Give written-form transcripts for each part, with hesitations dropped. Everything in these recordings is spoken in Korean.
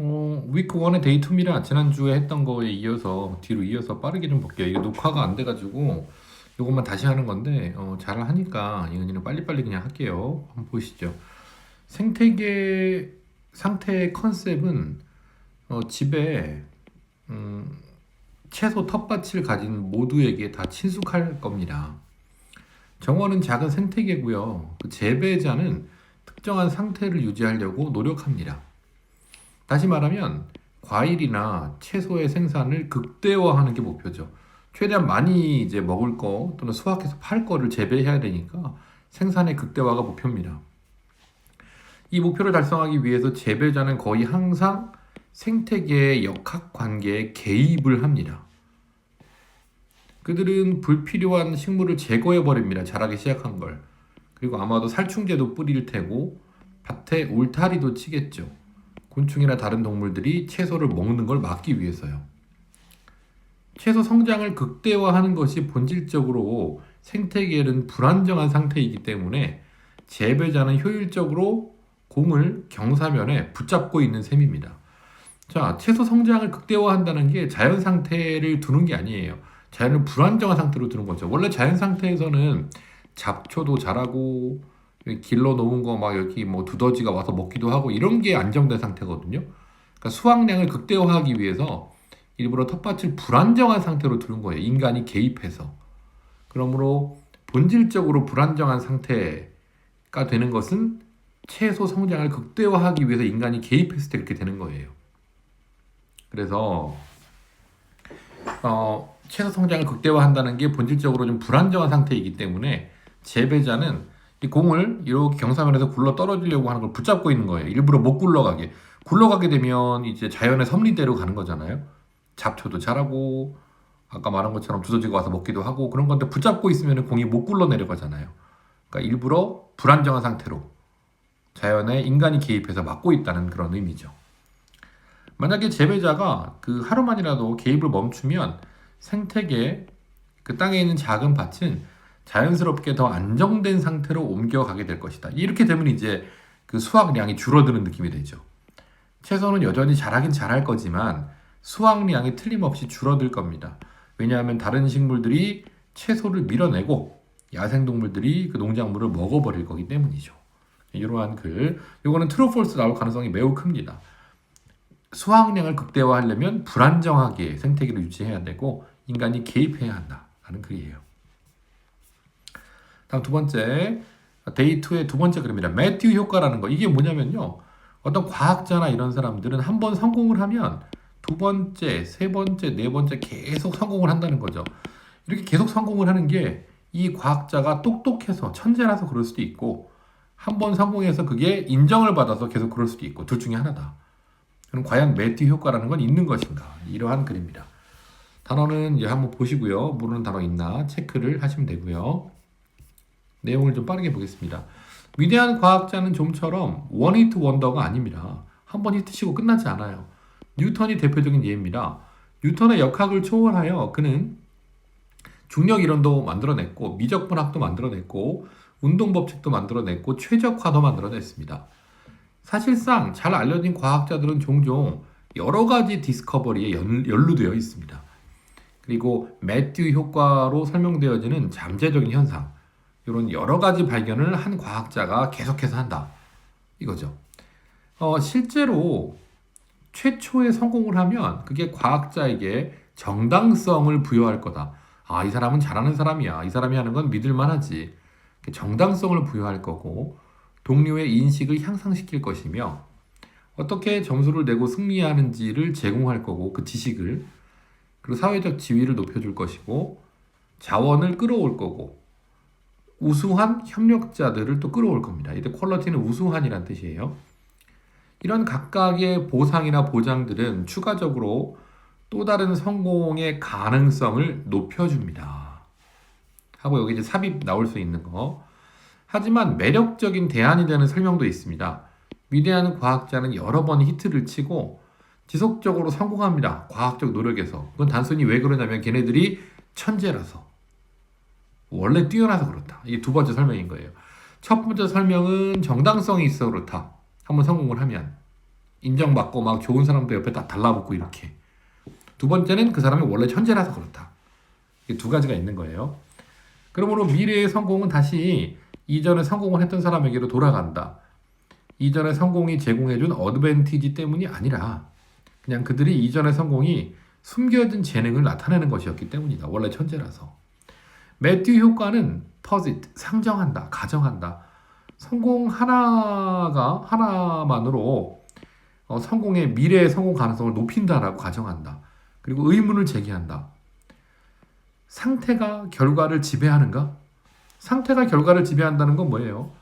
위크 1의 데이 2미랑 지난주에 했던 거에 이어서 뒤로 이어서 빠르게 좀 볼게요. 이게 녹화가 안 돼가지고 요것만 다시 하는 건데 잘 하니까 이거는 빨리빨리 그냥 할게요. 한번 보시죠. 생태계 상태의 컨셉은 집에 채소 텃밭을 가진 모두에게 다 친숙할 겁니다. 정원은 작은 생태계고요. 그 재배자는 특정한 상태를 유지하려고 노력합니다. 다시 말하면 과일이나 채소의 생산을 극대화하는 게 목표죠. 최대한 많이 이제 먹을 거 또는 수확해서 팔 거를 재배해야 되니까 생산의 극대화가 목표입니다. 이 목표를 달성하기 위해서 재배자는 거의 항상 생태계의 역학 관계에 개입을 합니다. 그들은 불필요한 식물을 제거해 버립니다. 자라기 시작한 걸. 그리고 아마도 살충제도 뿌릴 테고 밭에 울타리도 치겠죠. 곤충이나 다른 동물들이 채소를 먹는 걸 막기 위해서요. 채소 성장을 극대화하는 것이 본질적으로 생태계는 불안정한 상태이기 때문에 재배자는 효율적으로 공을 경사면에 붙잡고 있는 셈입니다. 자, 채소 성장을 극대화한다는 게 자연 상태를 두는 게 아니에요. 자연을 불안정한 상태로 두는 거죠. 원래 자연 상태에서는 잡초도 자라고 길러 놓은 거 막 여기 뭐 두더지가 와서 먹기도 하고 이런 게 안정된 상태거든요. 그러니까 수확량을 극대화하기 위해서 일부러 텃밭을 불안정한 상태로 두는 거예요. 인간이 개입해서. 그러므로 본질적으로 불안정한 상태가 되는 것은 채소 성장을 극대화하기 위해서 인간이 개입했을 때 그렇게 되는 거예요. 그래서 채소 성장을 극대화한다는 게 본질적으로 좀 불안정한 상태이기 때문에 재배자는 이 공을 이렇게 경사면에서 굴러 떨어지려고 하는 걸 붙잡고 있는 거예요. 일부러 못 굴러가게. 굴러가게 되면 이제 자연의 섭리대로 가는 거잖아요. 잡초도 자라고 아까 말한 것처럼 두더지가 와서 먹기도 하고 그런 건데 붙잡고 있으면 공이 못 굴러 내려가잖아요. 그러니까 일부러 불안정한 상태로 자연에 인간이 개입해서 막고 있다는 그런 의미죠. 만약에 재배자가 그 하루만이라도 개입을 멈추면 생태계 그 땅에 있는 작은 밭은 자연스럽게 더 안정된 상태로 옮겨가게 될 것이다. 이렇게 되면 이제 그 수확량이 줄어드는 느낌이 되죠. 채소는 여전히 자라긴 자랄 거지만 수확량이 틀림없이 줄어들 겁니다. 왜냐하면 다른 식물들이 채소를 밀어내고 야생동물들이 그 농작물을 먹어버릴 거기 때문이죠. 이러한 글, 이거는 true, false 나올 가능성이 매우 큽니다. 수확량을 극대화하려면 불안정하게 생태계를 유지해야 되고 인간이 개입해야 한다는 글이에요. 다음 두 번째, 데이 2의 두 번째 글입니다. 매튜 효과라는 거. 이게 뭐냐면요. 어떤 과학자나 이런 사람들은 한 번 성공을 하면 두 번째, 세 번째, 네 번째 계속 성공을 한다는 거죠. 이렇게 계속 성공을 하는 게 이 과학자가 똑똑해서 천재라서 그럴 수도 있고 한 번 성공해서 그게 인정을 받아서 계속 그럴 수도 있고 둘 중에 하나다. 그럼 과연 매튜 효과라는 건 있는 것인가? 이러한 글입니다. 단어는 이제 한번 보시고요. 모르는 단어 있나 체크를 하시면 되고요. 내용을 좀 빠르게 보겠습니다. 위대한 과학자는 좀처럼 원히트 원더가 아닙니다. 한 번 히트치고 끝나지 않아요. 뉴턴이 대표적인 예입니다. 뉴턴의 역학을 초월하여 그는 중력 이론도 만들어냈고 미적분학도 만들어냈고 운동법칙도 만들어냈고 최적화도 만들어냈습니다. 사실상 잘 알려진 과학자들은 종종 여러 가지 디스커버리에 연루되어 있습니다. 그리고 매튜 효과로 설명되어지는 잠재적인 현상, 이런 여러 가지 발견을 한 과학자가 계속해서 한다. 이거죠. 실제로 최초의 성공을 하면 그게 과학자에게 정당성을 부여할 거다. 아, 이 사람은 잘하는 사람이야. 이 사람이 하는 건 믿을만하지. 정당성을 부여할 거고 동료의 인식을 향상시킬 것이며 어떻게 점수를 내고 승리하는지를 제공할 거고 그 지식을 그리고 사회적 지위를 높여줄 것이고 자원을 끌어올 거고 우수한 협력자들을 또 끌어올 겁니다. 이때 퀄리티는 우수한이란 뜻이에요. 이런 각각의 보상이나 보장들은 추가적으로 또 다른 성공의 가능성을 높여줍니다. 하고 여기 이제 삽입 나올 수 있는 거. 하지만 매력적인 대안이 되는 설명도 있습니다. 위대한 과학자는 여러 번 히트를 치고 지속적으로 성공합니다. 과학적 노력에서. 그건 단순히 왜 그러냐면 걔네들이 천재라서. 원래 뛰어나서 그렇다. 이게 두 번째 설명인 거예요. 첫 번째 설명은 정당성이 있어 그렇다. 한번 성공을 하면. 인정받고 막 좋은 사람도 옆에 딱 달라붙고 이렇게. 두 번째는 그 사람이 원래 천재라서 그렇다. 이게 두 가지가 있는 거예요. 그러므로 미래의 성공은 다시 이전에 성공을 했던 사람에게로 돌아간다. 이전의 성공이 제공해준 어드밴티지 때문이 아니라 그냥 그들이 이전의 성공이 숨겨진 재능을 나타내는 것이었기 때문이다. 원래 천재라서. 매튜 효과는 퍼짓, 상정한다, 가정한다. 성공 하나만으로 성공의 미래의 성공 가능성을 높인다라고 가정한다. 그리고 의문을 제기한다. 상태가 결과를 지배하는가? 상태가 결과를 지배한다는 건 뭐예요?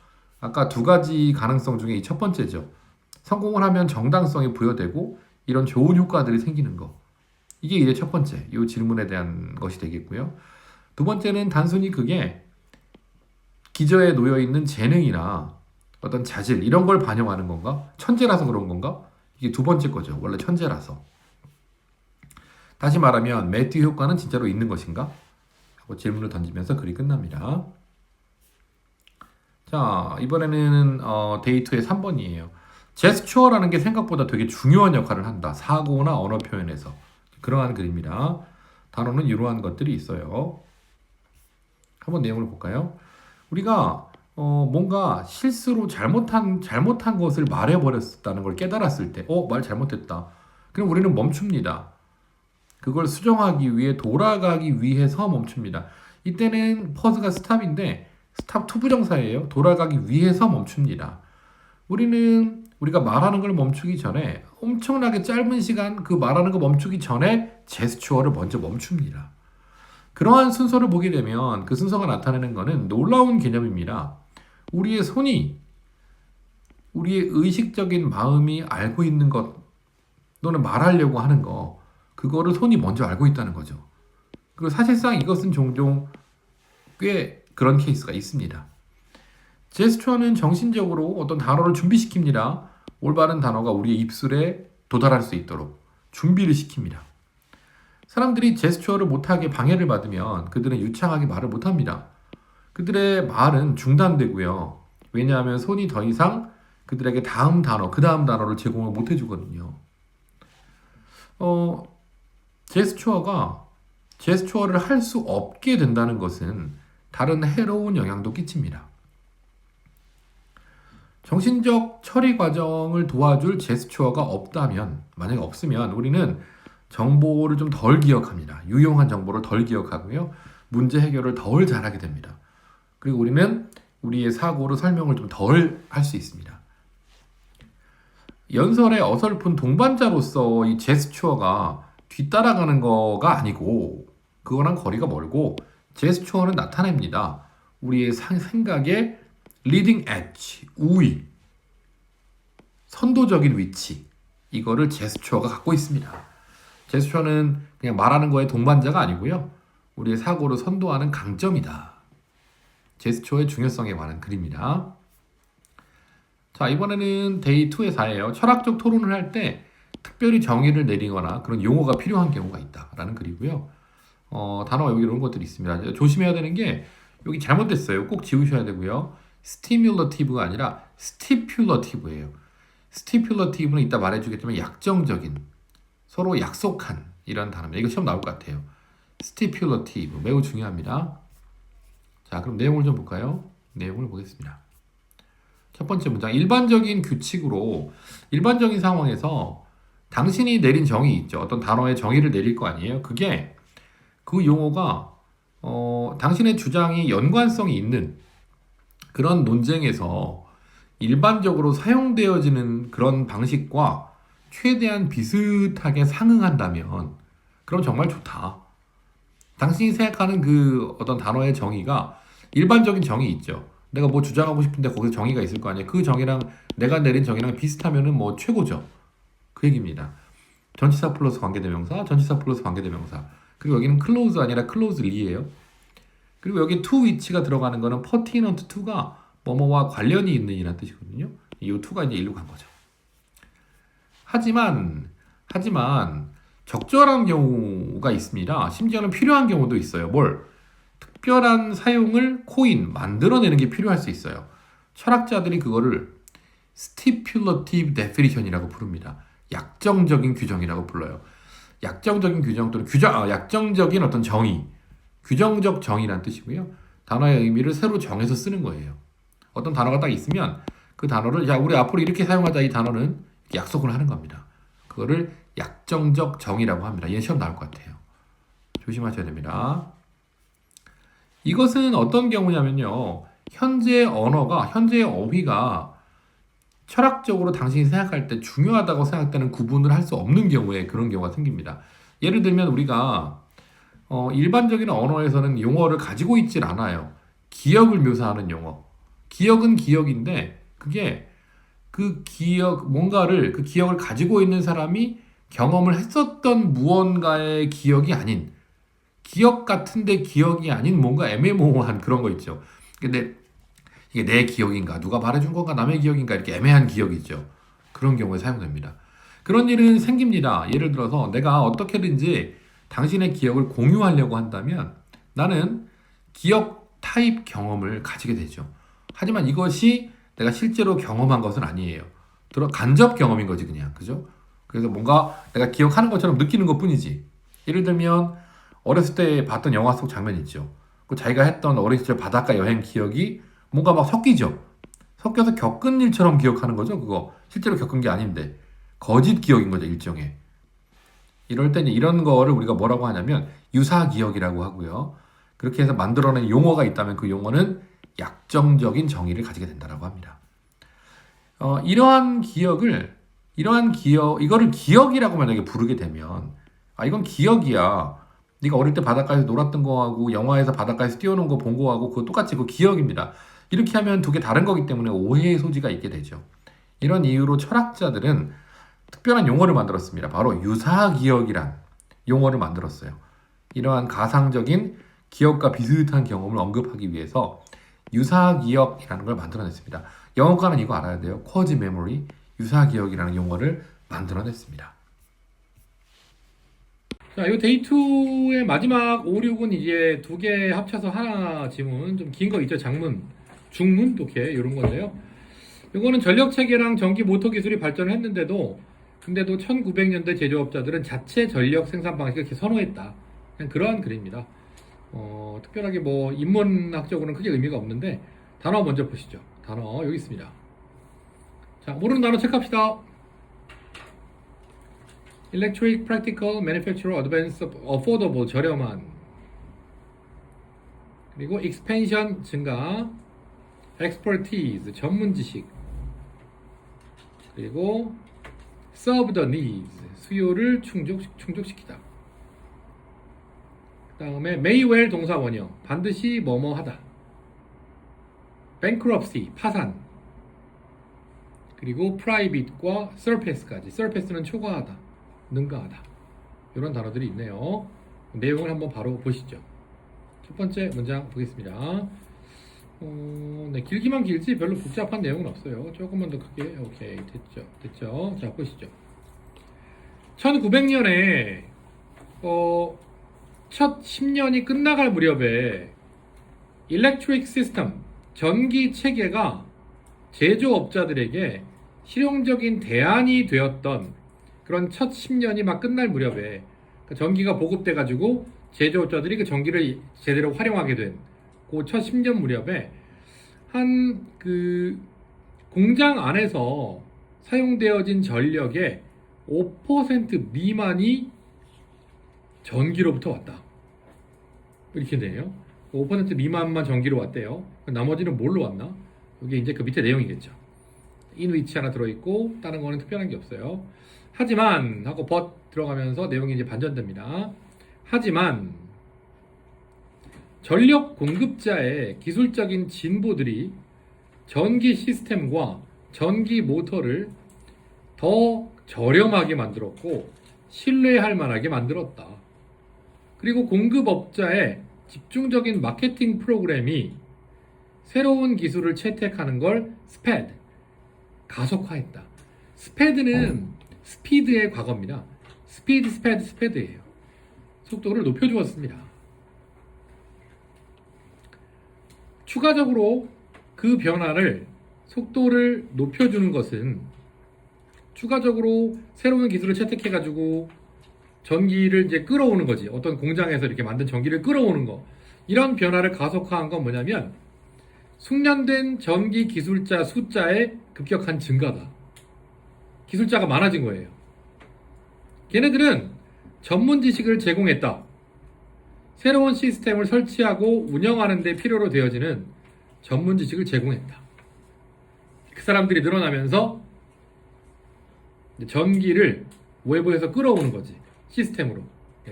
아까 두 가지 가능성 중에 이 첫 번째죠. 성공을 하면 정당성이 부여되고 이런 좋은 효과들이 생기는 거. 이게 이제 첫 번째, 이 질문에 대한 것이 되겠고요. 두 번째는 단순히 그게 기저에 놓여 있는 재능이나 어떤 자질 이런 걸 반영하는 건가? 천재라서 그런 건가? 이게 두 번째 거죠. 원래 천재라서. 다시 말하면 매튜 효과는 진짜로 있는 것인가? 하고 질문을 던지면서 글이 끝납니다. 자, 이번에는 데이터의 3번이에요. 제스처라는 게 생각보다 되게 중요한 역할을 한다. 사고나 언어 표현에서. 그러한 글입니다. 단어는 이러한 것들이 있어요. 한번 내용을 볼까요? 우리가 뭔가 실수로 잘못한 것을 말해버렸다는 걸 깨달았을 때, 말 잘못했다. 그럼 우리는 멈춥니다. 그걸 수정하기 위해 돌아가기 위해서 멈춥니다. 이때는 퍼즈가 스탑인데 스탑 투부정사예요. 돌아가기 위해서 멈춥니다. 우리가 말하는 걸 멈추기 전에 엄청나게 짧은 시간 그 말하는 거 멈추기 전에 제스처를 먼저 멈춥니다. 그러한 순서를 보게 되면 그 순서가 나타내는 것은 놀라운 개념입니다. 우리의 손이 우리의 의식적인 마음이 알고 있는 것 또는 말하려고 하는 거 그거를 손이 먼저 알고 있다는 거죠. 그리고 사실상 이것은 종종 꽤 그런 케이스가 있습니다. 제스처는 정신적으로 어떤 단어를 준비시킵니다. 올바른 단어가 우리의 입술에 도달할 수 있도록 준비를 시킵니다. 사람들이 제스처를 못하게 방해를 받으면 그들은 유창하게 말을 못합니다. 그들의 말은 중단되고요. 왜냐하면 손이 더 이상 그들에게 다음 단어, 그 다음 단어를 제공을 못 해주거든요. 제스처를 할 수 없게 된다는 것은 다른 해로운 영향도 끼칩니다. 정신적 처리 과정을 도와줄 제스처가 없다면, 만약에 없으면 우리는 정보를 좀 덜 기억합니다. 유용한 정보를 덜 기억하고요. 문제 해결을 덜 잘하게 됩니다. 그리고 우리는 우리의 사고로 설명을 좀 덜 할 수 있습니다. 연설의 어설픈 동반자로서 이 제스처가 뒤따라가는 거가 아니고 그거랑 거리가 멀고 제스처는 나타냅니다. 우리의 생각의 리딩 엣지, 우위, 선도적인 위치 이거를 제스처가 갖고 있습니다. 제스처는 그냥 말하는 거에 동반자가 아니고요. 우리의 사고를 선도하는 강점이다. 제스처의 중요성에 관한 글입니다. 자, 이번에는 데이 2의 4예요. 철학적 토론을 할 때 특별히 정의를 내리거나 그런 용어가 필요한 경우가 있다라는 글이고요. 단어가 여기 이런 것들이 있습니다. 조심해야 되는 게 여기 잘못됐어요. 꼭 지우셔야 되고요. 스티뮬러티브가 아니라 스티퓰러티브예요. 스티퓰러티브는 이따 말해주겠지만 약정적인, 서로 약속한 이런 단어입니다. 이거 시험 나올 것 같아요. 스티퓰러티브 매우 중요합니다. 자, 그럼 내용을 좀 볼까요? 내용을 보겠습니다. 첫 번째 문장, 일반적인 규칙으로 일반적인 상황에서 당신이 내린 정의 있죠. 어떤 단어의 정의를 내릴 거 아니에요. 그게 그 용어가 당신의 주장이 연관성이 있는 그런 논쟁에서 일반적으로 사용되어지는 그런 방식과 최대한 비슷하게 상응한다면 그럼 정말 좋다. 당신이 생각하는 그 어떤 단어의 정의가 일반적인 정의 있죠. 내가 뭐 주장하고 싶은데 거기서 정의가 있을 거 아니에요. 그 정의랑 내가 내린 정의랑 비슷하면은 뭐 최고죠. 그 얘기입니다. 전치사 플러스 관계대명사, 전치사 플러스 관계대명사. 그리고 여기는 close 아니라 closely예요. 그리고 여기 to which가 들어가는 거는 pertinent to가 뭐뭐와 관련이 있는 이라는 뜻이거든요. 이 to가 이제 일로 간 거죠. 하지만 적절한 경우가 있습니다. 심지어는 필요한 경우도 있어요. 뭘? 특별한 사용을 만들어내는 게 필요할 수 있어요. 철학자들이 그거를 stipulative definition이라고 부릅니다. 약정적인 규정이라고 불러요. 약정적인 규정 또는 약정적인 어떤 정의, 규정적 정의란 뜻이고요. 단어의 의미를 새로 정해서 쓰는 거예요. 어떤 단어가 딱 있으면 그 단어를 우리 앞으로 이렇게 사용하자, 이 단어는 약속을 하는 겁니다. 그거를 약정적 정의라고 합니다. 얘 시험 나올 것 같아요. 조심하셔야 됩니다. 이것은 어떤 경우냐면요. 현재의 언어가, 현재의 어휘가 철학적으로 당신이 생각할 때 중요하다고 생각되는 구분을 할 수 없는 경우에 그런 경우가 생깁니다. 예를 들면 우리가 일반적인 언어에서는 용어를 가지고 있질 않아요. 기억을 묘사하는 용어. 기억은 기억인데 그게 그 기억을 가지고 있는 사람이 경험을 했었던 무언가의 기억이 아닌, 기억 같은데 기억이 아닌 뭔가 애매모호한 그런 거 있죠. 근데 이게 내 기억인가, 누가 말해준 건가, 남의 기억인가, 이렇게 애매한 기억이죠. 그런 경우에 사용됩니다. 그런 일은 생깁니다. 예를 들어서 내가 어떻게든지 당신의 기억을 공유하려고 한다면 나는 기억 타입 경험을 가지게 되죠. 하지만 이것이 내가 실제로 경험한 것은 아니에요. 간접 경험인 거지 그냥. 그죠? 그래서 뭔가 내가 기억하는 것처럼 느끼는 것 뿐이지. 예를 들면 어렸을 때 봤던 영화 속 장면 있죠. 그 자기가 했던 어린 시절 바닷가 여행 기억이 뭔가 막 섞이죠. 섞여서 겪은 일처럼 기억하는 거죠. 그거 실제로 겪은 게 아닌데 거짓 기억인 거죠, 일종의. 이럴 때는 이런 거를 우리가 뭐라고 하냐면 유사 기억이라고 하고요. 그렇게 해서 만들어낸 용어가 있다면 그 용어는 약정적인 정의를 가지게 된다라고 합니다. 이거를 기억이라고 만약에 부르게 되면, 이건 기억이야. 네가 어릴 때 바닷가에서 놀았던 거하고 영화에서 바닷가에서 뛰어노는 거 본 거하고 그거 똑같이 그 기억입니다. 이렇게 하면 두 개 다른 거기 때문에 오해의 소지가 있게 되죠. 이런 이유로 철학자들은 특별한 용어를 만들었습니다. 바로 유사기억이란 용어를 만들었어요. 이러한 가상적인 기억과 비슷한 경험을 언급하기 위해서 유사기억이라는 걸 만들어냈습니다. 영어과는 이거 알아야 돼요. 쿼지 메모리, 유사기억이라는 용어를 만들어냈습니다. 자, 이 데이 2의 마지막 5, 6은 이제 두 개 합쳐서 하나 지문, 좀 긴 거 있죠. 장문, 중문, 독해 이런 건데요. 이거는 전력 체계랑 전기 모터 기술이 발전을 했는데도 1900년대 제조업자들은 자체 전력 생산 방식을 이렇게 선호했다. 그냥 그러한 글입니다. 특별하게 뭐 인문학적으로는 크게 의미가 없는데 단어 먼저 보시죠. 단어 여기 있습니다. 자, 모르는 단어 체크합시다. Electric, practical, manufacturer, advanced, affordable, 저렴한. 그리고 expansion, 증가. expertise, 전문 지식. 그리고 serve the needs, 수요를 충족시키다. 그 다음에 may well 동사 원형, 반드시 뭐뭐 하다. bankruptcy, 파산. 그리고 private과 surpass까지. surpass는 초과하다, 능가하다. 이런 단어들이 있네요. 내용을 한번 바로 보시죠. 첫 번째 문장 보겠습니다. 네, 길기만 길지 별로 복잡한 내용은 없어요. 조금만 더 크게. 오케이, 됐죠. 자, 보시죠. 1900년에 첫 10년이 끝나갈 무렵에 일렉트릭 시스템, 전기 체계가 제조업자들에게 실용적인 대안이 되었던 그런 첫 10년이 막 끝날 무렵에 전기가 보급돼 가지고 제조업자들이 그 전기를 제대로 활용하게 된 그 첫 10년 무렵에 한 그 공장 안에서 사용되어진 전력의 5% 미만이 전기로부터 왔다. 이렇게 되네요. 5% 미만만 전기로 왔대요. 나머지는 뭘로 왔나? 여기 이제 그 밑에 내용이겠죠. in which 하나 들어있고 다른 거는 특별한 게 없어요. 하지만 하고 but 들어가면서 내용이 이제 반전됩니다. 하지만 전력 공급자의 기술적인 진보들이 전기 시스템과 전기 모터를 더 저렴하게 만들었고 신뢰할 만하게 만들었다. 그리고 공급업자의 집중적인 마케팅 프로그램이 새로운 기술을 채택하는 걸 스패드, 가속화했다. 스패드는 스피드의 과거입니다. 스패드예요. 속도를 높여주었습니다. 추가적으로 그 변화를 속도를 높여주는 것은 추가적으로 새로운 기술을 채택해가지고 전기를 이제 끌어오는 거지. 어떤 공장에서 이렇게 만든 전기를 끌어오는 거. 이런 변화를 가속화한 건 뭐냐면 숙련된 전기 기술자 숫자의 급격한 증가다. 기술자가 많아진 거예요. 걔네들은 전문 지식을 제공했다. 새로운 시스템을 설치하고 운영하는 데 필요로 되어지는 전문 지식을 제공했다. 그 사람들이 늘어나면서 전기를 외부에서 끌어오는 거지. 시스템으로.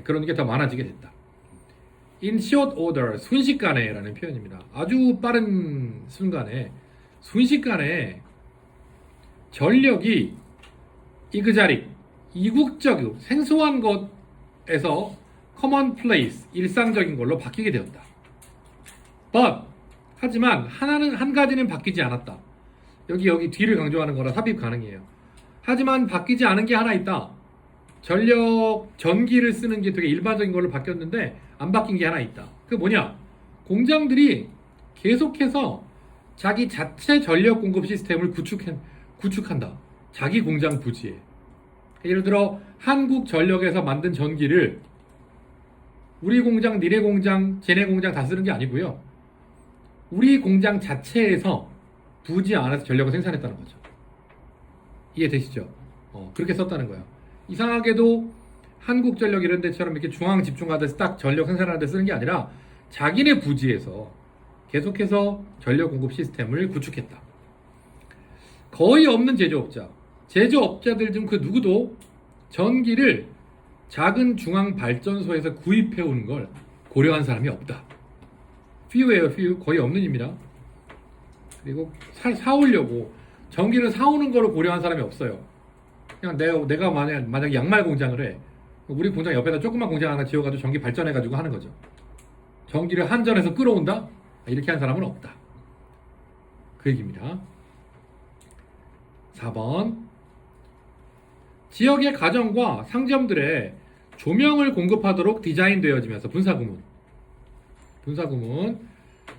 그런 게 더 많아지게 됐다. In short order, 순식간에 라는 표현입니다. 아주 빠른 순간에, 순식간에 전력이 이그자릭, 이국적, 생소한 것에서 commonplace, 일상적인 걸로 바뀌게 되었다. But, 하지만 한 가지는 바뀌지 않았다. 여기 뒤를 강조하는 거라 삽입 가능해요. 하지만 바뀌지 않은 게 하나 있다. 전기를 쓰는 게 되게 일반적인 걸로 바뀌었는데 안 바뀐 게 하나 있다. 그게 뭐냐? 공장들이 계속해서 자기 자체 전력 공급 시스템을 구축한다. 자기 공장 부지에. 예를 들어 한국전력에서 만든 전기를 우리 공장, 니네 공장, 쟤네 공장 다 쓰는 게 아니고요. 우리 공장 자체에서 부지 안에서 전력을 생산했다는 거죠. 이해되시죠? 그렇게 썼다는 거예요. 이상하게도 한국전력 이런 데처럼 이렇게 중앙 집중하듯이 딱 전력 생산하는 데 쓰는 게 아니라 자기네 부지에서 계속해서 전력 공급 시스템을 구축했다. 거의 없는 제조업자들 중 그 누구도 전기를 작은 중앙 발전소에서 구입해 오는 걸 고려한 사람이 없다. few예요, few. 거의 없는 입니다. 그리고 사오려고 전기를 사오는 거를 고려한 사람이 없어요. 그냥 내가 만약 양말 공장을 해. 우리 공장 옆에다 조그만 공장 하나 지어가지고 전기 발전해가지고 하는 거죠. 전기를 한전에서 끌어온다? 이렇게 한 사람은 없다. 그 얘기입니다. 4번. 지역의 가정과 상점들에 조명을 공급하도록 디자인되어지면서 분사구문.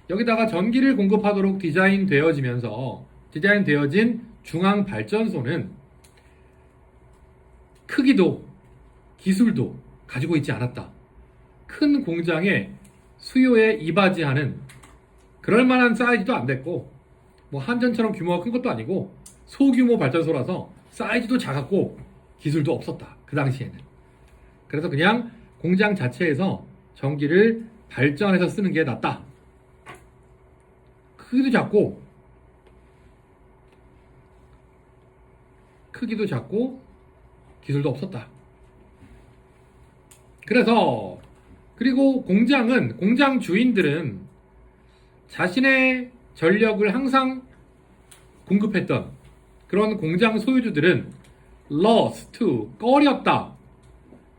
여기다가 전기를 공급하도록 디자인되어진 중앙 발전소는 크기도 기술도 가지고 있지 않았다. 큰 공장의 수요에 이바지하는 그럴 만한 사이즈도 안 됐고 뭐 한전처럼 규모가 큰 것도 아니고 소규모 발전소라서 사이즈도 작았고 기술도 없었다. 그 당시에는. 그래서 그냥 공장 자체에서 전기를 발전해서 쓰는 게 낫다. 크기도 작고 기술도 없었다. 그리고 공장 주인들은 자신의 전력을 항상 공급했던 그런 공장 소유주들은 lost to, 꺼렸다.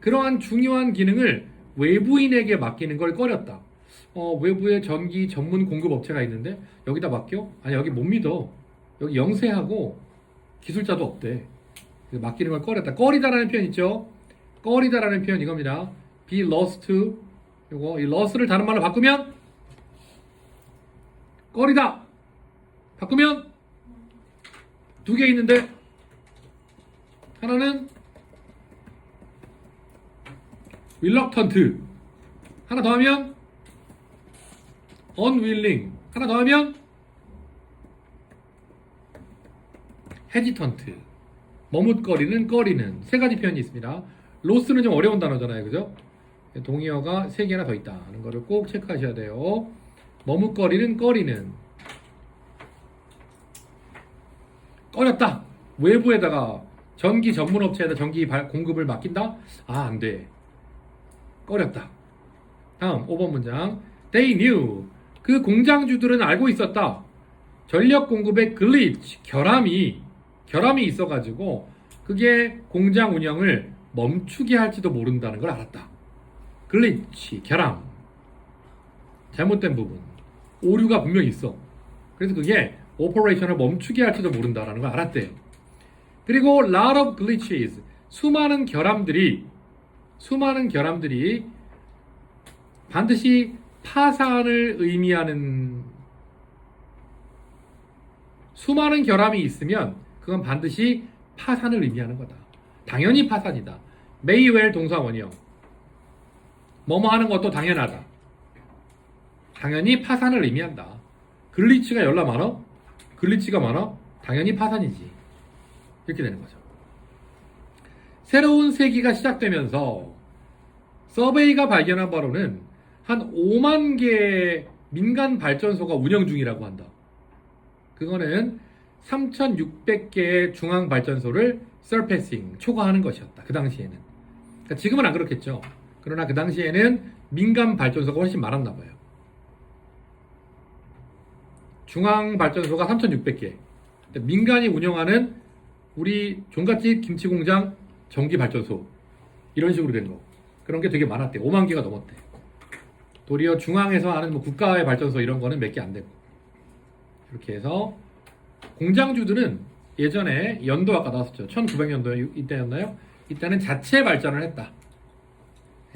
그러한 중요한 기능을 외부인에게 맡기는 걸 꺼렸다. 외부에 전기 전문 공급 업체가 있는데 여기다 맡겨? 아니 여기 못 믿어. 여기 영세하고 기술자도 없대. 맡기는 걸 꺼렸다. 꺼리다라는 표현 있죠? 꺼리다라는 표현 이겁니다. be lost to. 이 lost를 다른 말로 바꾸면 꺼리다. 바꾸면 두 개 있는데 하나는 reluctant. 하나 더 하면 unwilling. 하나 더 하면 hesitant. 머뭇거리는, 꺼리는 세 가지 표현이 있습니다. lost는 좀 어려운 단어잖아요, 그죠? 동의어가 세 개나 더 있다는 거를 꼭 체크하셔야 돼요. 머뭇거리는, 꺼리는. 꺼렸다. 외부에다가 전기 전문 업체에다 전기 공급을 맡긴다? 안 돼. 꺼렸다. 다음 5번 문장. They knew. 그 공장주들은 알고 있었다. 전력 공급의 glitch, 결함이 있어가지고 그게 공장 운영을 멈추게 할지도 모른다는 걸 알았다. glitch, 결함. 잘못된 부분. 오류가 분명히 있어. 그래서 그게 오퍼레이션을 멈추게 할지도 모른다는 걸 알았대요. 그리고 lot of glitches, 수많은 결함들이 반드시 파산을 의미하는 수많은 결함이 있으면 그건 반드시 파산을 의미하는 거다. 당연히 파산이다. may well 동사 원형. 뭐뭐 하는 것도 당연하다. 당연히 파산을 의미한다. 글리치가 열나 많아? 글리치가 많아? 당연히 파산이지. 이렇게 되는 거죠. 새로운 세기가 시작되면서 서베이가 발견한 바로는 한 5만 개의 민간 발전소가 운영 중이라고 한다. 그거는 3,600개의 중앙 발전소를 서페싱, 초과하는 것이었다. 그 당시에는. 그러니까 지금은 안 그렇겠죠. 그러나 그 당시에는 민간 발전소가 훨씬 많았나 봐요. 중앙 발전소가 3,600개. 민간이 운영하는 우리 종갓집 김치공장 전기 발전소. 이런 식으로 된 거. 그런 게 되게 많았대. 5만 개가 넘었대. 도리어 중앙에서 하는 뭐 국가의 발전소 이런 거는 몇 개 안 되고. 이렇게 해서 공장주들은 예전에 연도 아까 나왔었죠. 1900년도 이때였나요? 이때는 자체 발전을 했다.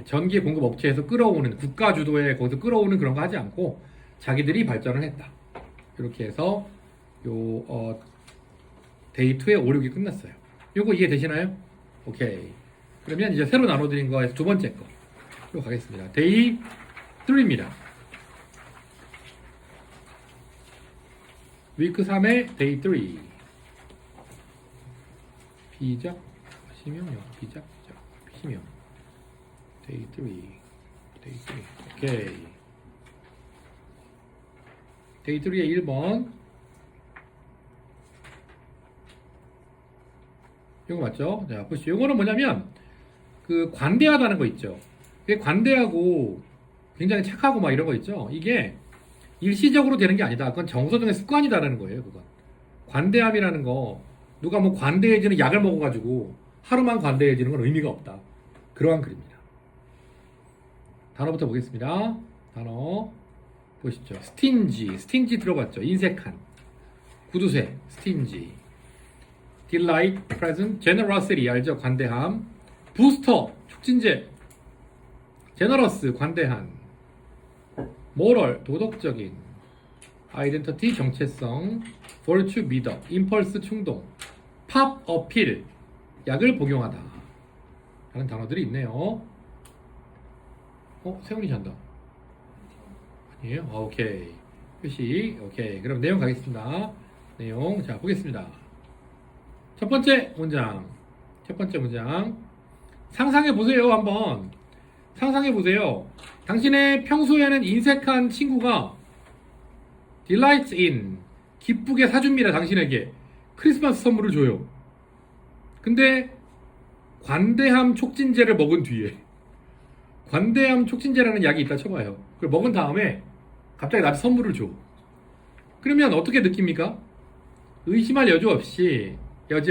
전기 공급 업체에서 끌어오는 국가 주도에 거기서 끌어오는 그런 거 하지 않고 자기들이 발전을 했다. 이렇게 해서 데이 2의 5, 6이 끝났어요. 요거 이해되시나요? 오케이. 그러면 이제 새로 나눠드린 거에서 두 번째 거. 이거 가겠습니다. 데이 3입니다. 위크 3의 데이 3. 비작, 시명령, 비작, 시명. 데이 3. 데이 3. 오케이. 데이 3의 1번. 이거 맞죠? 자, 보시죠. 이거는 뭐냐면, 그 관대하다는 거 있죠. 그게 관대하고 굉장히 착하고 막 이런 거 있죠. 이게 일시적으로 되는 게 아니다. 그건 정서적인 습관이다라는 거예요. 그건. 관대함이라는 거, 누가 뭐 관대해지는 약을 먹어가지고 하루만 관대해지는 건 의미가 없다. 그러한 글입니다. 단어부터 보겠습니다. 단어 보시죠. 스틴지, 스틴지 들어봤죠? 인색한, 구두쇠, 스틴지. delight, present, generosity 알죠? 관대함. 부스터, 촉진제. generous, 관대한. moral, 도덕적인. identity, 정체성. virtue, 미덕. impulse, 충동. pop, 어필, 약을 복용하다 하는 단어들이 있네요. 세훈이 잔다. 아니에요? 오케이. 표시. 오케이. 그럼 내용 가겠습니다. 내용. 자, 보겠습니다. 첫 번째 문장. 상상해 보세요. 한번. 상상해 보세요. 당신의 평소에는 인색한 친구가 delights in, 기쁘게 사줍니다. 당신에게 크리스마스 선물을 줘요. 근데 관대함 촉진제를 먹은 뒤에, 관대함 촉진제라는 약이 있다 쳐봐요. 그걸 먹은 다음에 갑자기 나한테 선물을 줘. 그러면 어떻게 느낍니까? 의심할 여지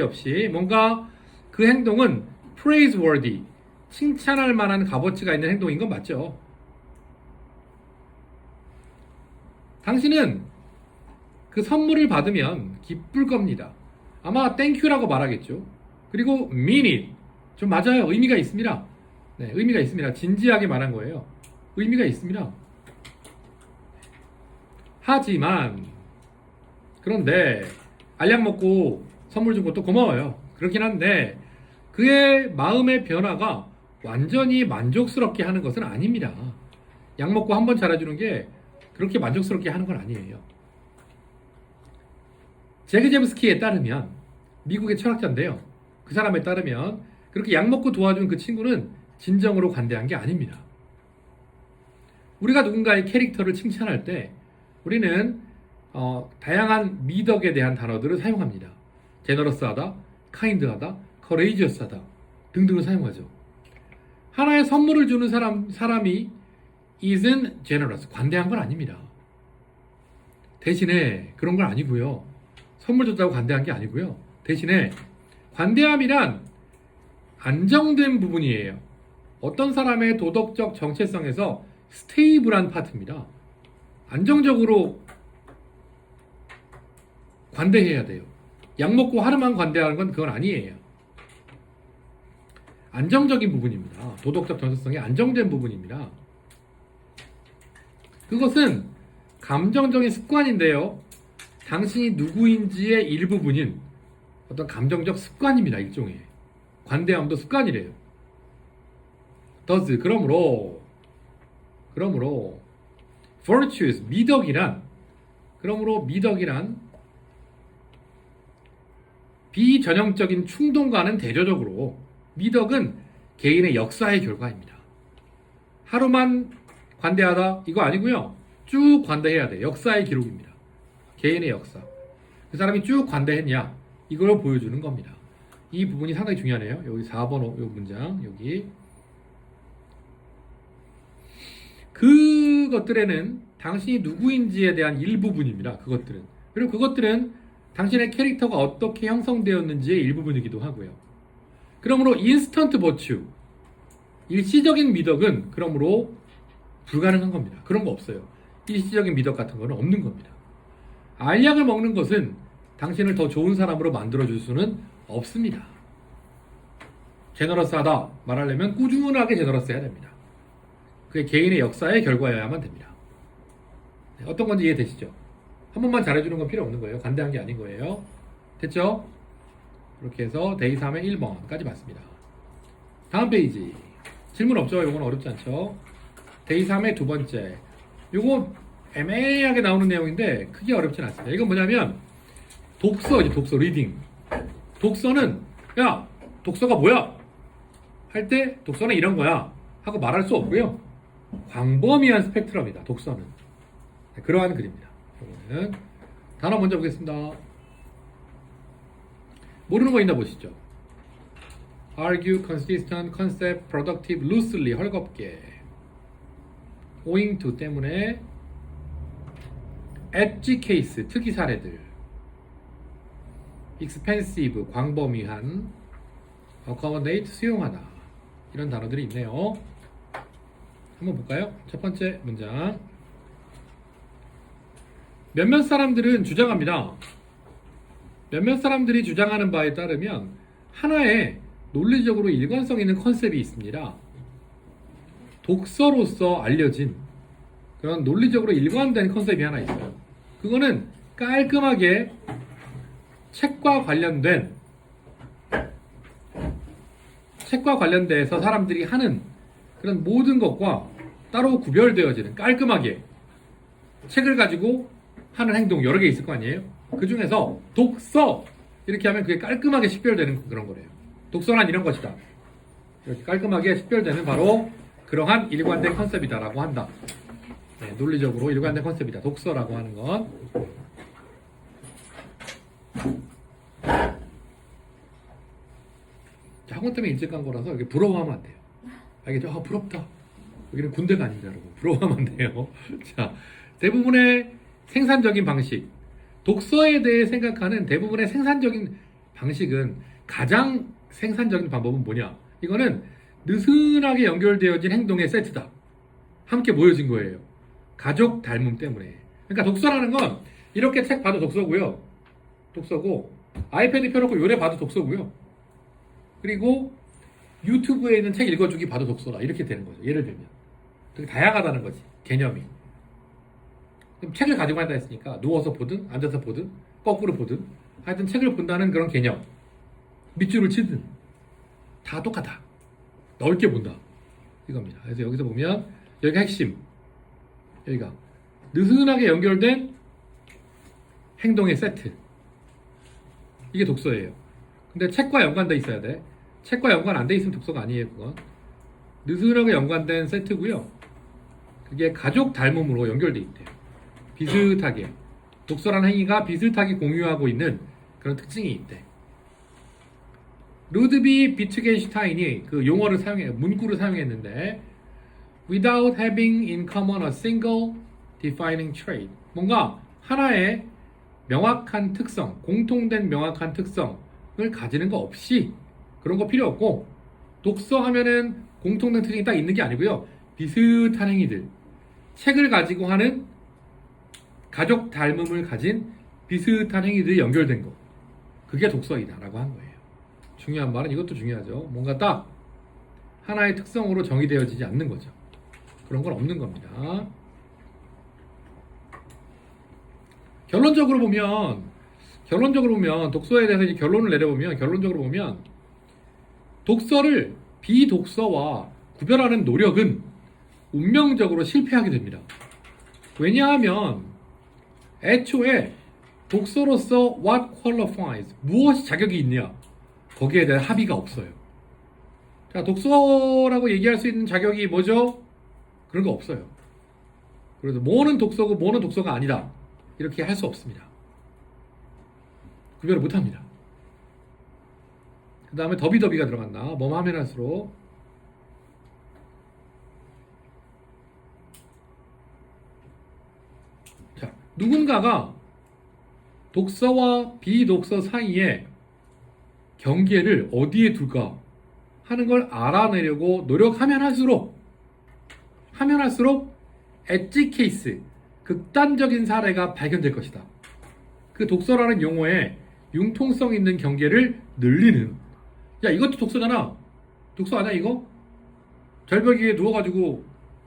없이 뭔가 그 행동은 praiseworthy, 칭찬할 만한 값어치가 있는 행동인 건 맞죠? 당신은 그 선물을 받으면 기쁠 겁니다. 아마 땡큐라고 말하겠죠. 그리고 mean it, 좀 맞아요. 의미가 있습니다. 네, 의미가 있습니다. 진지하게 말한 거예요. 의미가 있습니다. 하지만 그런데 알약 먹고 선물 준 것도 고마워요. 그렇긴 한데 그의 마음의 변화가 완전히 만족스럽게 하는 것은 아닙니다. 약 먹고 한 번 잘해주는 게 그렇게 만족스럽게 하는 건 아니에요. 제그제브스키에 따르면, 미국의 철학자인데요. 그 사람에 따르면 그렇게 약 먹고 도와준 그 친구는 진정으로 관대한 게 아닙니다. 우리가 누군가의 캐릭터를 칭찬할 때 우리는 다양한 미덕에 대한 단어들을 사용합니다. 제너러스하다, 카인드하다, 커레이지어스하다 등등을 사용하죠. 하나의 선물을 주는 사람이 isn't generous, 관대한 건 아닙니다. 대신에 그런 건 아니고요. 선물 줬다고 관대한 게 아니고요. 대신에 관대함이란 안정된 부분이에요. 어떤 사람의 도덕적 정체성에서 스테이블한 파트입니다. 안정적으로 관대해야 돼요. 약 먹고 하루만 관대하는 건 그건 아니에요. 안정적인 부분입니다. 도덕적 정체성이 안정된 부분입니다. 그것은 감정적인 습관인데요. 당신이 누구인지의 일부분인 어떤 감정적 습관입니다. 일종의 관대함도 습관이래요. 그러므로 virtues 미덕이란 비전형적인 충동과는 대조적으로 미덕은 개인의 역사의 결과입니다. 하루만 관대하다 이거 아니고요. 쭉 관대해야 돼. 역사의 기록입니다. 개인의 역사. 그 사람이 쭉 관대했냐 이걸 보여주는 겁니다. 이 부분이 상당히 중요하네요. 여기 4번 요 문장 여기 그것들에는 당신이 누구인지에 대한 일부분입니다. 그것들은. 그리고 그것들은 당신의 캐릭터가 어떻게 형성되었는지의 일부분이기도 하고요. 그러므로 인스턴트 버츄, 일시적인 미덕은 그러므로 불가능한 겁니다. 그런 거 없어요. 일시적인 미덕 같은 거는 없는 겁니다. 알약을 먹는 것은 당신을 더 좋은 사람으로 만들어줄 수는 없습니다. 제너러스하다 말하려면 꾸준하게 제너러스 해야 됩니다. 그게 개인의 역사의 결과여야만 됩니다. 어떤 건지 이해되시죠? 한 번만 잘해주는 건 필요 없는 거예요. 관대한 게 아닌 거예요. 됐죠? 이렇게 해서 데이 3의 1번까지 봤습니다. 다음 페이지. 질문 없죠? 이건 어렵지 않죠? 데이 3의 두 번째. 이거 애매하게 나오는 내용인데 크게 어렵진 않습니다. 이건 뭐냐면 독서죠. 독서, 리딩. 독서는 야, 독서가 뭐야? 할 때 독서는 이런 거야 하고 말할 수 없고요. 광범위한 스펙트럼이다. 독서는. 그러한 글입니다. 이거는 단어 먼저 보겠습니다. 모르는 거 있나 보시죠. argue, consistent, concept, productive, loosely, 헐겁게 owing to 때문에 edge case, 특이 사례들 expensive, 광범위한 accommodate, 수용하다 이런 단어들이 있네요. 한번 볼까요? 첫 번째 문장 몇몇 사람들은 주장합니다. 몇몇 사람들이 주장하는 바에 따르면 하나의 논리적으로 일관성 있는 컨셉이 있습니다. 독서로서 알려진 그런 논리적으로 일관된 컨셉이 하나 있어요. 그거는 깔끔하게 책과 관련돼서 사람들이 하는 그런 모든 것과 따로 구별되어지는 깔끔하게 책을 가지고 하는 행동 여러 개 있을 거 아니에요? 그 중에서 독서 이렇게 하면 그게 깔끔하게 식별되는 그런 거래요. 독서란 이런 것이다. 이렇게 깔끔하게 식별되는 바로 그러한 일관된 컨셉이다라고 한다. 네, 논리적으로 일관된 컨셉이다. 독서라고 하는 건. 학원 때문에 일찍 간 거라서 이게 부러워하면 안 돼요. 알겠죠? 아, 부럽다. 여기는 군대가 아닙니다, 여러분. 부러워하면 안 돼요. 자, 대부분의 생산적인 방식, 독서에 대해 생각하는 대부분의 생산적인 방식은 가장 생산적인 방법은 뭐냐? 이거는 느슨하게 연결되어진 행동의 세트다. 함께 모여진 거예요. 가족 닮음 때문에. 그러니까 독서라는 건 이렇게 책 봐도 독서고요. 독서고 아이패드 펴놓고 요래 봐도 독서고요. 그리고 유튜브에 있는 책 읽어주기 봐도 독서다. 이렇게 되는 거죠. 예를 들면. 되게 다양하다는 거지. 개념이. 그럼 책을 가지고 한다 했으니까 누워서 보든 앉아서 보든 거꾸로 보든 하여튼 책을 본다는 그런 개념. 밑줄을 치든 다 똑같아. 넓게 본다. 이겁니다. 그래서 여기서 보면 여기가 핵심. 여기가 느슨하게 연결된 행동의 세트. 이게 독서예요. 근데 책과 연관돼 있어야 돼. 책과 연관 안 돼 있으면 독서가 아니에요. 그건 느슨하게 연관된 세트고요. 그게 가족 닮음으로 연결돼 있대요. 비슷하게 독서라는 행위가 비슷하게 공유하고 있는 그런 특징이 있대. 루드비 비트겐슈타인이 그 용어를 문구를 사용했는데 without having in common a single defining trait, 뭔가 하나의 명확한 특성, 공통된 명확한 특성을 가지는 거 없이 그런 거 필요 없고, 독서하면은 공통된 특징이 딱 있는 게 아니고요. 비슷한 행위들, 책을 가지고 하는 가족 닮음을 가진 비슷한 행위들이 연결된 거, 그게 독서이다 라고 한 거예요. 중요한 말은 이것도 중요하죠. 뭔가 딱 하나의 특성으로 정의되어지지 않는 거죠. 그런 건 없는 겁니다. 결론적으로 보면 독서에 대해서 이제 결론을 내려보면 결론적으로 보면 독서를 비독서와 구별하는 노력은 운명적으로 실패하게 됩니다. 왜냐하면 애초에 독서로서 what qualifies 무엇이 자격이 있냐 거기에 대한 합의가 없어요. 자, 독서라고 얘기할 수 있는 자격이 뭐죠? 그런 거 없어요. 그래서 뭐는 독서고 뭐는 독서가 아니다 이렇게 할 수 없습니다. 구별을 못합니다. 그 다음에 더비더비가 들어갔나 뭐뭐 하면 할수록 자, 누군가가 독서와 비독서 사이에 경계를 어디에 둘까 하는 걸 알아내려고 노력하면 할수록 엣지 케이스, 극단적인 사례가 발견될 것이다. 그 독서라는 용어의 융통성 있는 경계를 늘리는 야 이것도 독서잖아. 독서 아니야 이거? 절벽 위에 누워가지고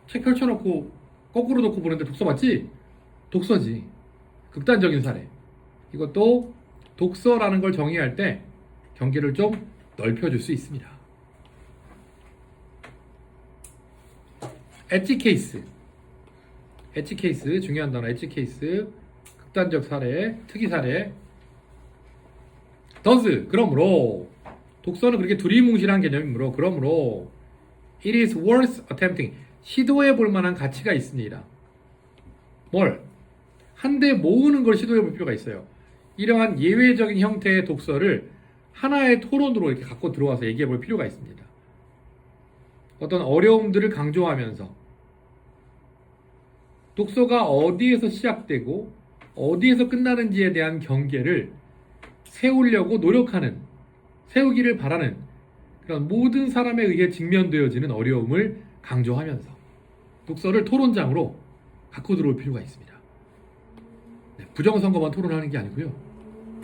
책 펼쳐놓고 거꾸로 놓고 보는데 독서 맞지? 독서지. 극단적인 사례. 이것도 독서라는 걸 정의할 때 경계를 좀 넓혀줄 수 있습니다. 엣지 케이스 중요한 단어 엣지 케이스 극단적 사례 특이 사례 does 그러므로 독서는 그렇게 두리뭉실한 개념이므로 그러므로 it is worth attempting 시도해 볼 만한 가치가 있습니다. 뭘? 한데 모으는 걸 시도해 볼 필요가 있어요. 이러한 예외적인 형태의 독서를 하나의 토론으로 이렇게 갖고 들어와서 얘기해 볼 필요가 있습니다. 어떤 어려움들을 강조하면서 독서가 어디에서 시작되고 어디에서 끝나는지에 대한 경계를 세우려고 노력하는 세우기를 바라는 그런 모든 사람에 의해 직면되어지는 어려움을 강조하면서 독서를 토론장으로 갖고 들어올 필요가 있습니다. 네, 부정선거만 토론하는 게 아니고요.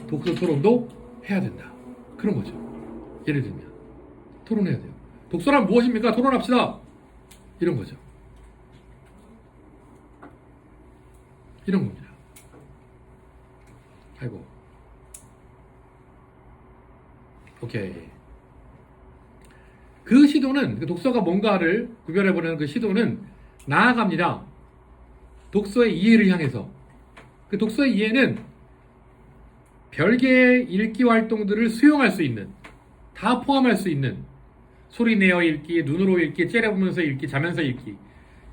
독서 토론도 해야 된다. 그런 거죠. 예를 들면 토론해야 돼요. 독서란 무엇입니까? 토론합시다. 이런 거죠. 이런 겁니다. 아이고. 오케이. 그 시도는 독서가 뭔가를 구별해보려는 그 시도는 나아갑니다. 독서의 이해를 향해서. 그 독서의 이해는 별개의 읽기 활동들을 수용할 수 있는 다 포함할 수 있는 소리 내어 읽기, 눈으로 읽기, 째려보면서 읽기, 자면서 읽기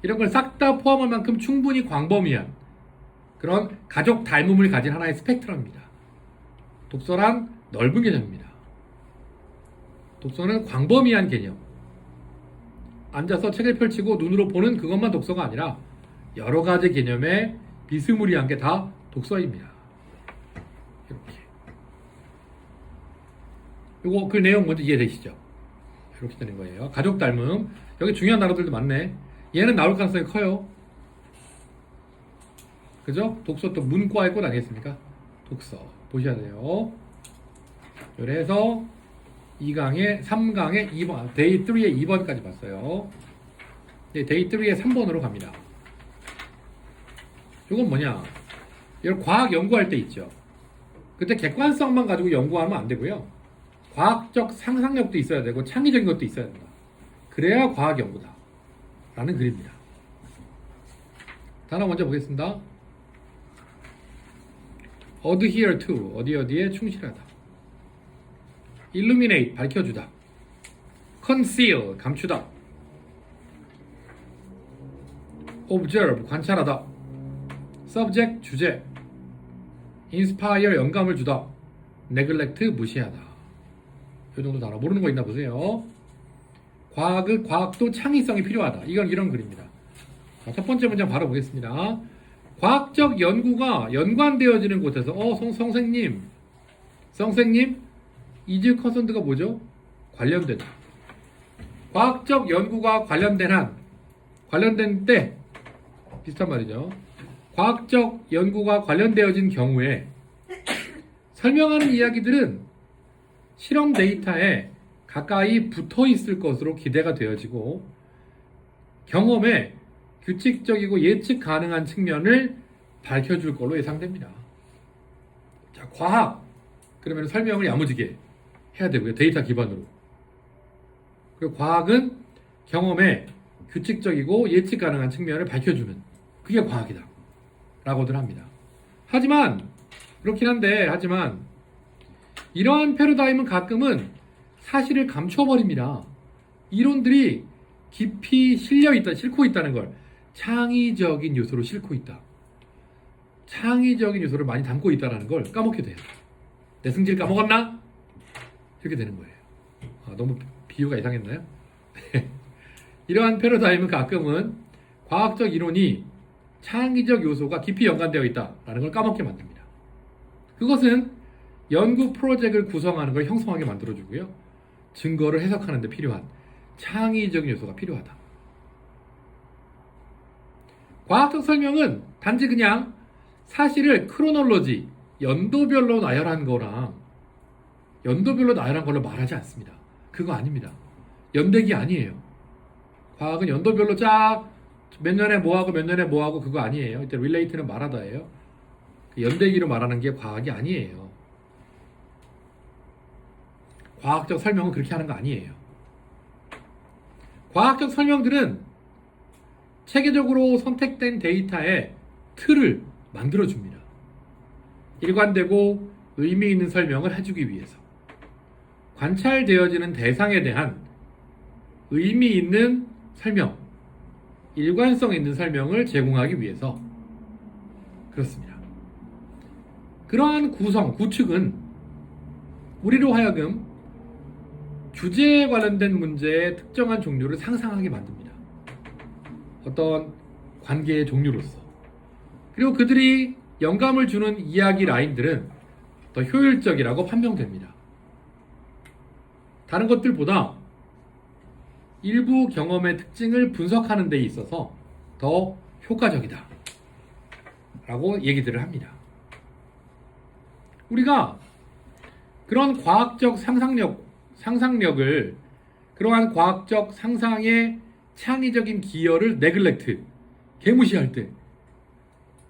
이런 걸 싹 다 포함할 만큼 충분히 광범위한 그런 가족 닮음을 가진 하나의 스펙트럼입니다. 독서란 넓은 개념입니다. 독서는 광범위한 개념. 앉아서 책을 펼치고 눈으로 보는 그것만 독서가 아니라 여러 가지 개념의 비스무리한 게 다 독서입니다. 이렇게. 요거 그 내용 먼저 이해되시죠? 이렇게 되는 거예요. 가족 닮음. 여기 중요한 단어들도 많네. 얘는 나올 가능성이 커요. 그죠? 독서 또 문과의 꽃 아니겠습니까? 독서. 보셔야 돼요. 그래서 2강에 3강에 2번, 데이 3의 2번까지 봤어요. 네, 데이 3의 3번으로 갑니다. 이건 뭐냐? 이런 과학 연구할 때 있죠. 그때 객관성만 가지고 연구하면 안 되고요. 과학적 상상력도 있어야 되고 창의적인 것도 있어야 된다. 그래야 과학 연구다. 라는 글입니다. 단어 먼저 보겠습니다. adhere to, 어디에 충실하다. illuminate, 밝혀주다. conceal, 감추다. observe, 관찰하다. subject, 주제. inspire, 영감을 주다. neglect, 무시하다. 이 정도 단어 모르는 거 있나 보세요. 과학도 창의성이 필요하다. 이건 이런 글입니다. 자, 첫 번째 문장 바로 보겠습니다. 과학적 연구가 연관되어지는 곳에서 선생님 is concerned가 뭐죠? 관련되다. 과학적 연구가 관련된 때 비슷한 말이죠. 과학적 연구가 관련되어진 경우에 설명하는 이야기들은 실험 데이터에 가까이 붙어 있을 것으로 기대가 되어지고 경험에 규칙적이고 예측 가능한 측면을 밝혀줄 걸로 예상됩니다. 자, 과학. 그러면 설명을 야무지게 해야 되고요. 데이터 기반으로. 그리고 과학은 경험의 규칙적이고 예측 가능한 측면을 밝혀주는 그게 과학이다. 라고들 합니다. 하지만 그렇긴 한데 이러한 패러다임은 가끔은 사실을 감춰버립니다. 이론들이 깊이 싣고 있다는 걸 창의적인 요소로 싣고 있다. 창의적인 요소를 많이 담고 있다는 걸 까먹게 돼요. 내 승질 까먹었나? 이렇게 되는 거예요. 너무 비유가 이상했나요? 이러한 패러다임은 가끔은 과학적 이론이 창의적 요소가 깊이 연관되어 있다는 걸 까먹게 만듭니다. 그것은 연구 프로젝트를 구성하는 걸 형성하게 만들어주고요. 증거를 해석하는 데 필요한 창의적인 요소가 필요하다. 과학적 설명은 단지 그냥 사실을 크로놀로지, 연도별로 나열한 거랑 연도별로 나열한 걸로 말하지 않습니다. 그거 아닙니다. 연대기 아니에요. 과학은 연도별로 쫙 몇 년에 뭐하고 몇 년에 뭐하고 그거 아니에요. 이때 릴레이트는 말하다예요. 연대기로 말하는 게 과학이 아니에요. 과학적 설명은 그렇게 하는 거 아니에요. 과학적 설명들은 체계적으로 선택된 데이터의 틀을 만들어줍니다. 일관되고 의미 있는 설명을 해주기 위해서 관찰되어지는 대상에 대한 의미 있는 설명, 일관성 있는 설명을 제공하기 위해서 그렇습니다. 그러한 구축은 우리로 하여금 주제에 관련된 문제의 특정한 종류를 상상하게 만듭니다. 어떤 관계의 종류로서. 그리고 그들이 영감을 주는 이야기 라인들은 더 효율적이라고 판명됩니다. 다른 것들보다 일부 경험의 특징을 분석하는 데 있어서 더 효과적이다 라고 얘기들을 합니다. 우리가 그런 과학적 상상력을 그러한 과학적 상상의 창의적인 기여를 네글렉트, 개무시할 때,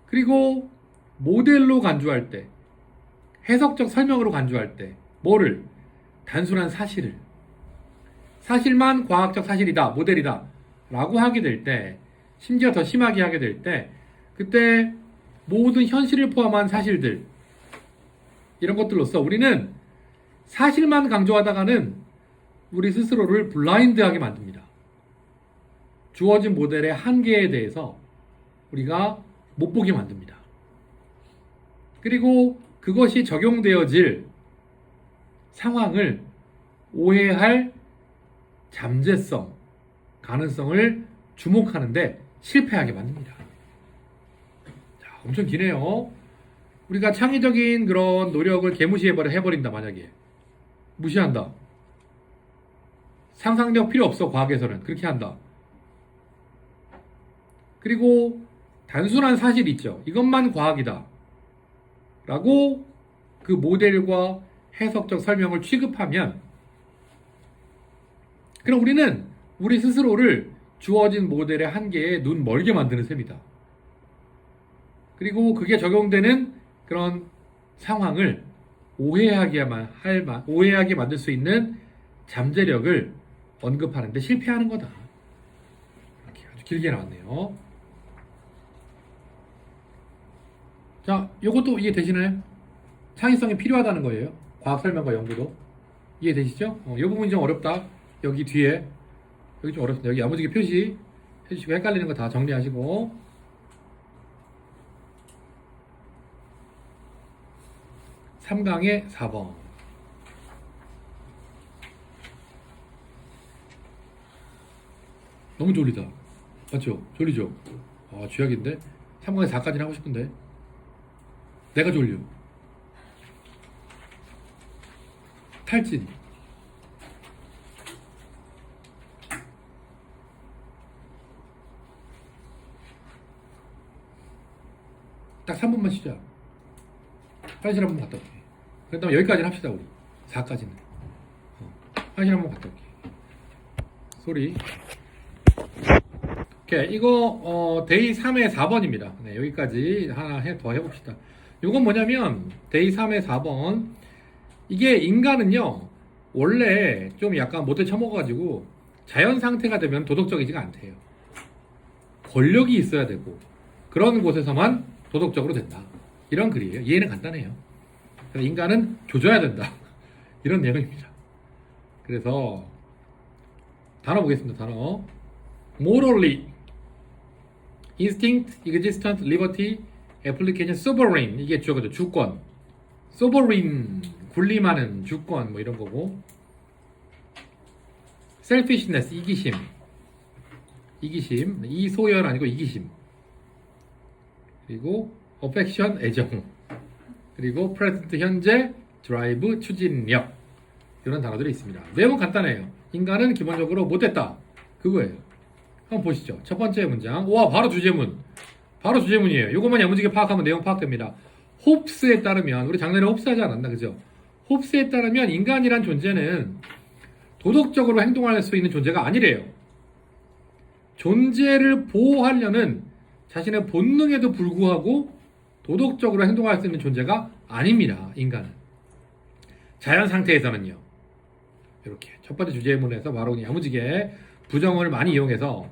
그리고 모델로 간주할 때, 해석적 설명으로 간주할 때, 뭐를? 단순한 사실만 과학적 사실이다, 모델이다 라고 하게 될 때, 심지어 더 심하게 하게 될 때, 그때 모든 현실을 포함한 사실들, 이런 것들로서 우리는 사실만 강조하다가는 우리 스스로를 블라인드하게 만듭니다. 주어진 모델의 한계에 대해서 우리가 못 보게 만듭니다. 그리고 그것이 적용되어질 상황을 오해할 잠재성, 가능성을 주목하는데 실패하게 만듭니다. 자, 엄청 기네요. 우리가 창의적인 그런 노력을 해버린다, 만약에. 무시한다. 상상력 필요 없어, 과학에서는. 그렇게 한다. 그리고 단순한 사실 있죠. 이것만 과학이다. 라고 그 모델과 해석적 설명을 취급하면, 그럼 우리는 우리 스스로를 주어진 모델의 한계에 눈 멀게 만드는 셈이다. 그리고 그게 적용되는 그런 상황을 오해하게 만들 수 있는 잠재력을 언급하는데 실패하는 거다. 이렇게 아주 길게 나왔네요. 자, 요것도 이해되시나요? 창의성이 필요하다는 거예요. 과학 설명과 연구도. 이해되시죠? 이 부분이 좀 어렵다. 여기 뒤에. 여기 좀 어렵습니다. 여기 야무지게 표시 해주시고 헷갈리는 거 다 정리하시고. 3강의 4번. 너무 졸리다. 맞죠? 졸리죠? 쥐약인데? 3강의 4까지는 하고 싶은데. 내가 졸려. 탈진. 딱 3분만 쉬자. 화장실 한번 갔다 올게. 그 다음에 여기까지는 합시다, 우리. 4까지는. 화장실 한번 갔다 올게. 소리. 오케이. 이거, 데이 3의 4번입니다. 네, 여기까지 하나 더 해봅시다. 요건 뭐냐면 데이 3의 4번 이게 인간은요 원래 좀 약간 못돼 처먹어가지고 자연 상태가 되면 도덕적이지가 않대요. 권력이 있어야 되고 그런 곳에서만 도덕적으로 된다. 이런 글이에요. 이해는 간단해요. 그래서 인간은 조져야 된다. 이런 내용입니다. 그래서 단어 보겠습니다. 단어 morally, instinct, existence, liberty, application, sovereign 이게 주어죠. 주권, sovereign 군림하는 주권 뭐 이런 거고 selfishness 이기심, 이소열 아니고 이기심 그리고 affection 애정 그리고 present 현재 drive 추진력 이런 단어들이 있습니다. 내용은 간단해요. 인간은 기본적으로 못됐다 그거예요. 한번 보시죠. 첫 번째 문장. 와 바로 주제문. 바로 주제문이에요. 이것만 야무지게 파악하면 내용 파악됩니다. 홉스에 따르면 우리 작년에 홉스 하지 않았나 그죠? 홉스에 따르면 인간이란 존재는 도덕적으로 행동할 수 있는 존재가 아니래요. 존재를 보호하려는 자신의 본능에도 불구하고 도덕적으로 행동할 수 있는 존재가 아닙니다. 인간은. 자연 상태에서는요. 이렇게 첫 번째 주제문에서 바로 그냥 야무지게 부정을 많이 이용해서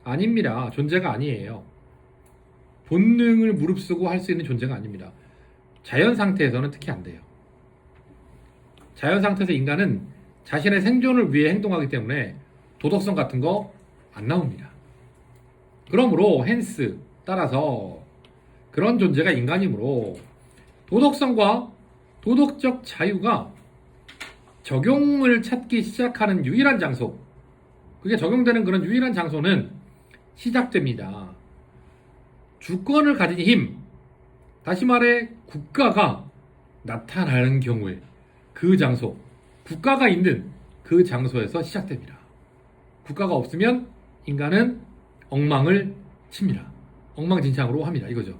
아닙니다. 존재가 아니에요. 본능을 무릅쓰고 할 수 있는 존재가 아닙니다. 자연 상태에서는 특히 안 돼요. 자연 상태에서 인간은 자신의 생존을 위해 행동하기 때문에 도덕성 같은 거 안 나옵니다. 그러므로 헨스 따라서 그런 존재가 인간이므로 도덕성과 도덕적 자유가 적용을 찾기 시작하는 유일한 장소 그게 적용되는 그런 유일한 장소는 시작됩니다. 주권을 가진 힘 다시 말해 국가가 나타나는 경우에 그 장소 국가가 있는 그 장소에서 시작됩니다. 국가가 없으면 인간은 엉망을 칩니다. 엉망진창으로 합니다. 이거죠.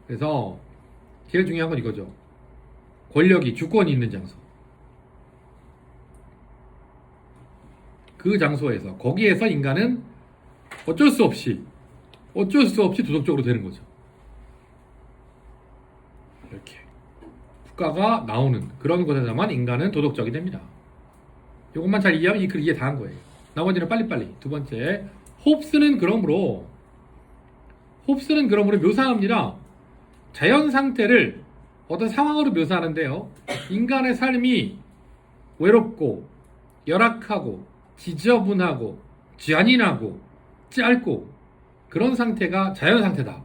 그래서 제일 중요한 건 이거죠. 권력이 주권이 있는 장소 그 장소에서 거기에서 인간은 어쩔 수 없이 도덕적으로 되는 거죠. 이렇게 국가가 나오는 그런 곳에서만 인간은 도덕적이 됩니다. 이것만 잘 이해하면 이 글 이해 다 한 거예요. 나머지는 빨리빨리. 두 번째 홉스는 그러므로 묘사합니다. 자연 상태를 어떤 상황으로 묘사하는데요. 인간의 삶이 외롭고 열악하고 지저분하고 잔인하고 짧고 그런 상태가 자연 상태다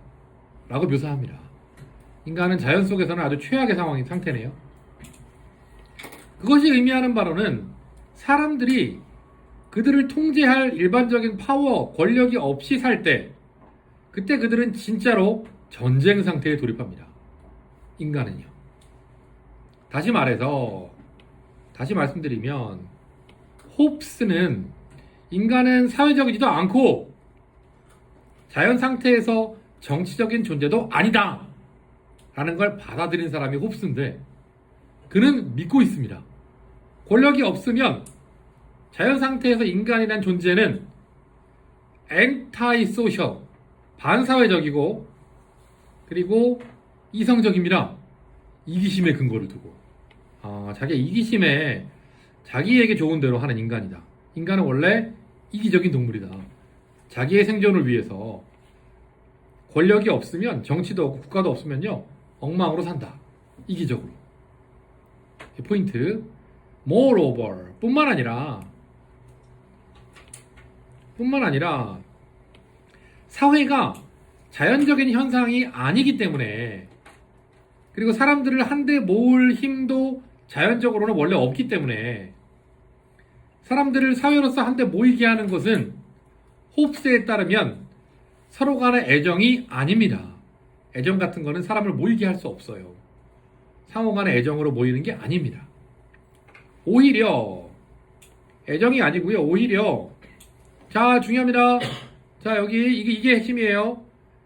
라고 묘사합니다. 인간은 자연 속에서는 아주 최악의 상태네요. 그것이 의미하는 바로는 사람들이 그들을 통제할 일반적인 파워, 권력이 없이 살 때 그때 그들은 진짜로 전쟁 상태에 돌입합니다. 인간은요. 다시 말씀드리면 홉스는 인간은 사회적이지도 않고 자연 상태에서 정치적인 존재도 아니다 라는 걸 받아들인 사람이 홉스인데 그는 믿고 있습니다. 권력이 없으면 자연 상태에서 인간이란 존재는 엔타이소셜 반사회적이고 그리고 이성적입니다. 이기심의 근거를 두고 자기의 이기심에 자기에게 좋은 대로 하는 인간이다. 인간은 원래 이기적인 동물이다. 자기의 생존을 위해서 권력이 없으면 정치도 없고 국가도 없으면요 엉망으로 산다. 이기적으로. 포인트. Moreover 뿐만 아니라 사회가 자연적인 현상이 아니기 때문에 그리고 사람들을 한데 모을 힘도 자연적으로는 원래 없기 때문에 사람들을 사회로서 한데 모이게 하는 것은 홉스에 따르면 서로 간의 애정이 아닙니다. 애정 같은 거는 사람을 모이게 할 수 없어요. 상호 간의 애정으로 모이는 게 아닙니다. 오히려 애정이 아니고요. 오히려 자 중요합니다. 자 여기 이게 핵심이에요.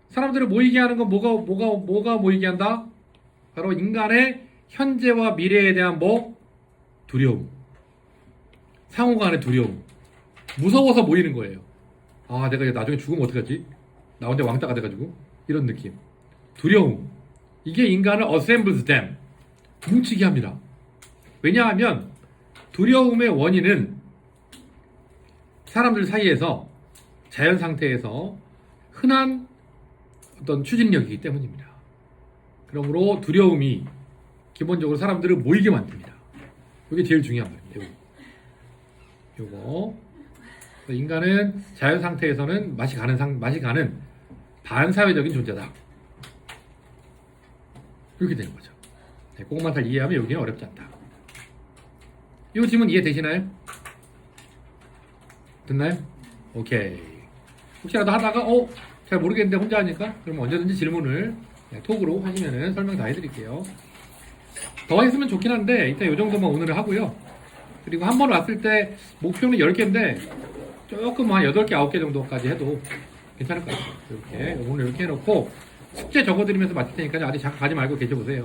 사람들을 모이게 하는 건 뭐가 모이게 한다? 바로 인간의 현재와 미래에 대한 두려움. 상호 간의 두려움. 무서워서 모이는 거예요. 내가 나중에 죽으면 어떡하지? 나 혼자 왕따가 돼가지고 이런 느낌. 두려움. 이게 인간을 assembles them, 뭉치게 합니다. 왜냐하면 두려움의 원인은 사람들 사이에서 자연 상태에서 흔한 어떤 추진력이기 때문입니다. 그러므로 두려움이 기본적으로 사람들을 모이게 만듭니다. 이게 제일 중요한 말입니다. 요거. 인간은 자연 상태에서는 맛이 가는 반사회적인 존재다. 이렇게 되는 거죠. 네, 그것만 잘 이해하면 여기는 어렵지 않다. 이 질문 이해되시나요? 됐나요? 오케이. 혹시라도 하다가 잘 모르겠는데 혼자 하니까 그러면 언제든지 질문을 톡으로 하시면은 설명 다 해드릴게요. 더 했으면 좋긴 한데 일단 이 정도만 오늘은 하고요. 그리고 한 번 왔을 때 목표는 10개인데 조금 한 8개, 9개 정도까지 해도 괜찮을 것 같아요. 이렇게 오늘 이렇게 해놓고 숙제 적어드리면서 마칠 테니까 아직 잠깐 가지 말고 계셔보세요.